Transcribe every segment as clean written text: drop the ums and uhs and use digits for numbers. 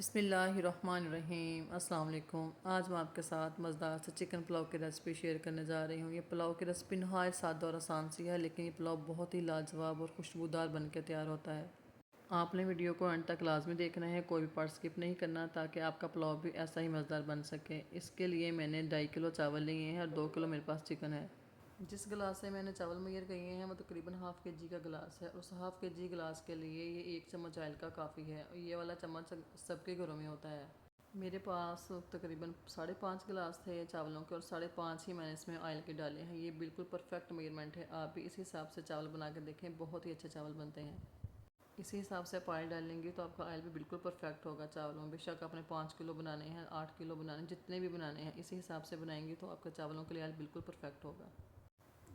बिस्मिल्लाहिर्रहमानिर्रहीम अस्सलाम वालेकुम। आज मैं आपके साथ मज़ेदार से चिकन पुलाव की रेसिपी शेयर करने जा रही हूँ। ये पुलाव की रेसिपी नहायत सादा और आसान सी है, लेकिन ये पुलाव बहुत ही लाजवाब और खुशबूदार बनकर तैयार होता है। आपने वीडियो को अंत तक लाजमी देखना है, कोई भी पार्ट स्किप नहीं करना, ताकि आपका पुलाव भी ऐसा ही मज़ेदार बन सके। इसके लिए मैंने 2.5 किलो चावल लिए हैं और 2 किलो मेरे पास चिकन है। जिस गिलास से मैंने चावल मेजर किए हैं वो तकरीबन हाफ़ के जी का गिलास है। उस हाफ़ के जी गिलास के लिए ये 1 चम्मच ऑयल का काफ़ी है। ये वाला चम्मच सबके घरों में होता है। मेरे पास तकरीबन 5.5 गिलास थे चावलों के और 5.5 ही मैंने इसमें ऑयल के डाले हैं। ये बिल्कुल परफेक्ट मेजरमेंट है। आप भी इसी हिसाब से चावल बना कर देखें, बहुत ही अच्छे चावल बनते हैं। इसी हिसाब से आप ऑयल डालेंगे तो आपका ऑयल भी बिल्कुल परफेक्ट होगा चावलों में। बेशक आपने 5 किलो बनाने हैं, 8 किलो बनाने हैं, जितने भी बनाने हैं इसी हिसाब से बनाएंगे तो आपका चावलों के लिए ऑयल बिल्कुल परफेक्ट होगा।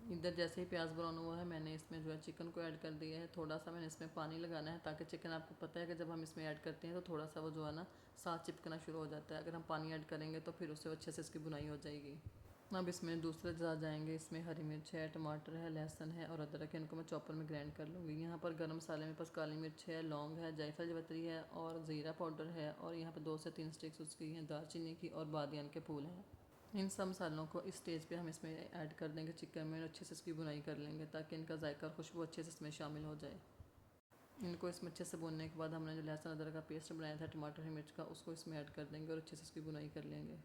इधर जैसे ही प्याज ब्राउन हुआ है, मैंने इसमें जो है चिकन को ऐड कर दिया है। थोड़ा सा मैंने इसमें पानी लगाना है, ताकि चिकन, आपको पता है कि जब हम इसमें ऐड करते हैं तो थोड़ा सा वो जो है ना साथ चिपकना शुरू हो जाता है। अगर हम पानी ऐड करेंगे तो फिर उससे अच्छे से इसकी बुनाई हो जाएगी। अब इसमें दूसरे अज़ा जाएंगे। इसमें हरी मिर्च है, टमाटर है, लहसुन है और अदरक है। इनको मैं चॉपर में ग्राइंड कर लूँगी। यहाँ पर गरम मसाले में पास काली मिर्च है, लौंग है, जायफल जवतरी है और ज़ीरा पाउडर है। और यहाँ पर 2 से 3 स्टिक्स उसकी हैं दालचीनी की और बादियान के फूल हैं। इन सब मसालों को इस स्टेज पे हम इसमें ऐड कर देंगे चिकन में और अच्छे से इसकी बुनाई कर लेंगे, ताकि इनका जायका और खुशबू अच्छे से इसमें शामिल हो जाए। इनको इसमें अच्छे से भूनने के बाद हमने जो लहसुन अदरक का पेस्ट बनाया था टमाटर हरी मिर्च का, उसको इसमें ऐड कर देंगे और अच्छे से इसकी बुनाई कर लेंगे।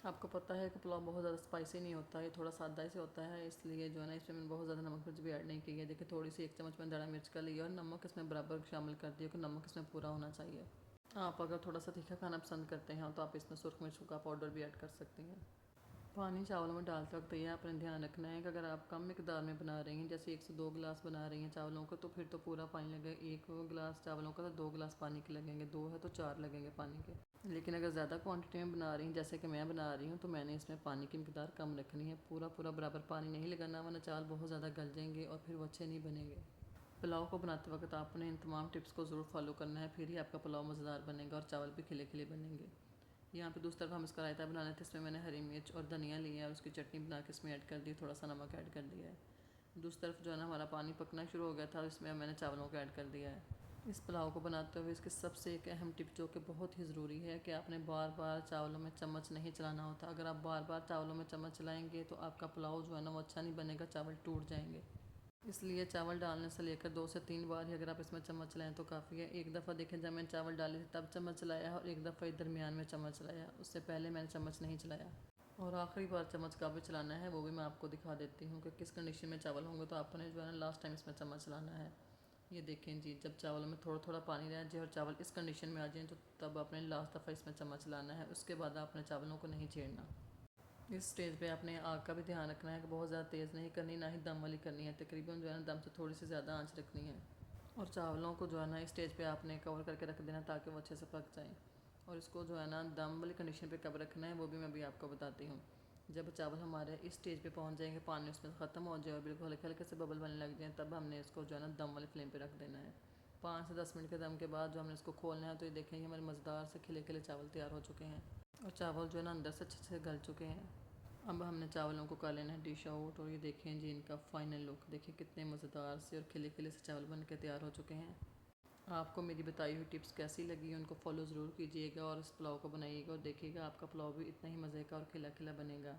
आपको पता है कि पुलाव बहुत ज़्यादा स्पाइसी नहीं होता है, थोड़ा सादा ही से होता है, इसलिए जो है ना इसमें मैंने बहुत ज़्यादा नमक मिर्च भी ऐड नहीं की है। देखिए थोड़ी सी 1 चम्मच मैंने दड़ा मिर्च का लिया और नमक इसमें बराबर शामिल कर दिया कि नमक इसमें पूरा होना चाहिए। आप अगर थोड़ा सा तीखा खाना पसंद करते हैं तो आप इसमें सुरख मिर्च का पाउडर भी ऐड कर सकती हैं। पानी चावलों में डालते वक्त ये आपने ध्यान रखना है कि अगर आप कम मिकदार में बना रही हैं, जैसे 1 से 2 गिलास बना रही हैं चावलों का, तो फिर तो पूरा पानी लगेगा। 1 गिलास चावलों का तो 2 गिलास पानी के लगेंगे, 2 है तो 4 लगेंगे पानी के। लेकिन अगर ज़्यादा क्वांटिटी में बना रही हैं, जैसे कि मैं बना रही हूँ, तो मैंने इसमें पानी की मिकदार कम रखनी है। पूरा पूरा बराबर पानी नहीं लगाना, वरना चावल बहुत ज़्यादा गल जाएंगे और फिर वो अच्छे नहीं बनेंगे। पुलाव को बनाते वक्त आपने इन तमाम टिप्स को ज़रूर फॉलो करना है, फिर ही आपका पुलाव मज़ेदार बनेगा और चावल भी खिले खिले बनेंगे। यहाँ पे दूसरी तरफ हम इसका रायता बनाने थे। इसमें मैंने हरी मिर्च और धनिया लिया है और उसकी चटनी बना के इसमें ऐड कर दी, थोड़ा सा नमक ऐड कर दिया है। दूसरी तरफ जो है ना हमारा पानी पकना शुरू हो गया था, इसमें मैंने चावलों को ऐड कर दिया है। इस पुलाव को बनाते हुए इसकी सबसे एक अहम टिप जो कि बहुत ही ज़रूरी है कि आपने बार बार चावलों में चम्मच नहीं चलाना होता। अगर आप बार बार चावलों में चम्मच चलाएंगे तो आपका पुलाव जो है ना वो अच्छा नहीं बनेगा, चावल टूट जाएंगे। इसलिए चावल डालने से लेकर 2 से 3 बार ही अगर आप इसमें चम्मच चलाएँ तो काफ़ी है। एक दफ़ा देखें जब मैंने चावल डाले थे तब चम्मच चलाया है और एक दफ़ा दरमियान में चम्मच चलाया, उससे पहले मैंने चम्मच नहीं चलाया। और आखिरी बार चम्मच कब चलाना है वो भी मैं आपको दिखा देती हूँ कि किस कंडीशन में चावल होंगे, तो आपने जो है ना लास्ट टाइम इसमें चम्मच चलाना है। ये देखें जी, जब चावलों में थोड़ा थोड़ा पानी रह जाए और चावल इस कंडीशन में आ जाए तो तब आपने लास्ट दफ़ा इसमें चम्मच चलाना है। उसके बाद आपने चावलों को नहीं छेड़ना। इस स्टेज पे आपने आग का भी ध्यान रखना है कि बहुत ज़्यादा तेज़ नहीं करनी, ना ही दम वाली करनी है। तकरीबन जो है ना दम से थोड़ी सी ज़्यादा आंच रखनी है। और चावलों को जो है ना इस स्टेज पे आपने कवर करके रख देना, ताकि वो अच्छे से पक जाएँ। और इसको जो है ना दम वाली कंडीशन पे कब रखना है वो भी मैं अभी आपको बताती हूँ। जब चावल हमारे इस स्टेज पे पहुँच जाएंगे, पानी उसमें ख़त्म हो जाए और बिल्कुल हल्के हल्के से बबल बनने लग जाए, तब हमने इसको जो है ना दम वाली फ्लेम पर रख देना है। 5 से 10 मिनट के दम के बाद जो हमने इसको खोलना है तो ये देखेंगे हमारे मज़ेदार से खिले खिले चावल तैयार हो चुके हैं और चावल जो है ना अंदर से अच्छे से गल चुके हैं। अब हमने चावलों को कर लेना है डिश आउट और ये देखें जी इनका फाइनल लुक देखिए, कितने मज़ेदार से और खिले खिले से चावल बन के तैयार हो चुके हैं। आपको मेरी बताई हुई टिप्स कैसी लगी, उनको फॉलो ज़रूर कीजिएगा और इस पुलाव को बनाइएगा और देखिएगा आपका पुलाव भी इतना ही मज़े का और खिला खिला बनेगा।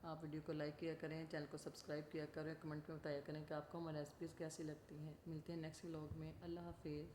आप वीडियो को लाइक किया करें, चैनल को सब्सक्राइब किया करें, कमेंट में बताया करें कि आपको हमारी रेसिपीज़ कैसी लगती हैं। मिलते हैं नेक्स्ट व्लॉग में। अल्लाह हाफिज़।